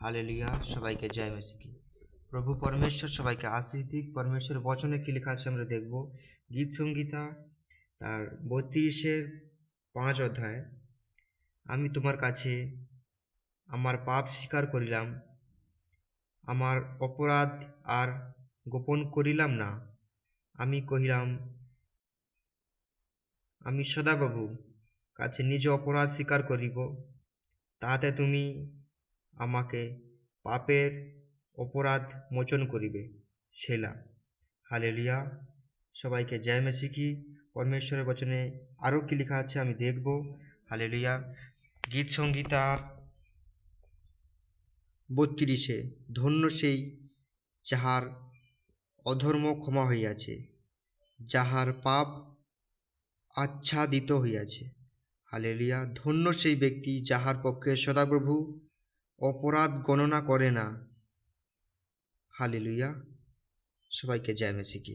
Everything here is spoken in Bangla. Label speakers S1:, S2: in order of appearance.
S1: হালেলুয়া, সবাইকে জয় মেসিকি। প্রভু পরমেশ্বর সবাইকে আশীষ দিক। পরমেশ্বর বচনে কি লেখা আছে আমরা দেখব। গীত সংহিতা তার 32-5 অধ্যায়। আমি তোমার কাছে আমার পাপ স্বীকার করিলাম, আমার অপরাধ আর গোপন করিলাম না। আমি কহিলাম, আমি সদাপ্রভু কাছে নিজ অপরাধ স্বীকার করিব, তাহাতে তুমি আমাকে পাপের অপরাধ মোচন করিবে। সেলা। হালেলুয়া, সবাইকে জয় মেসিকি। পরমেশ্বরের বচনে আরও কি লেখা আছে আমি দেখব। হালেলুয়া। গীত সংগীতার 32, ধন্য সেই যাহার অধর্ম ক্ষমা হইয়াছে, যাহার পাপ আচ্ছাদিত হইয়াছে। হালেলুয়া। ধন্য সেই ব্যক্তি যাহার পক্ষে সদাপ্রভু অপরাধ গণনা করে না। হালেলুয়া, সবাইকে জয় মেসিকি।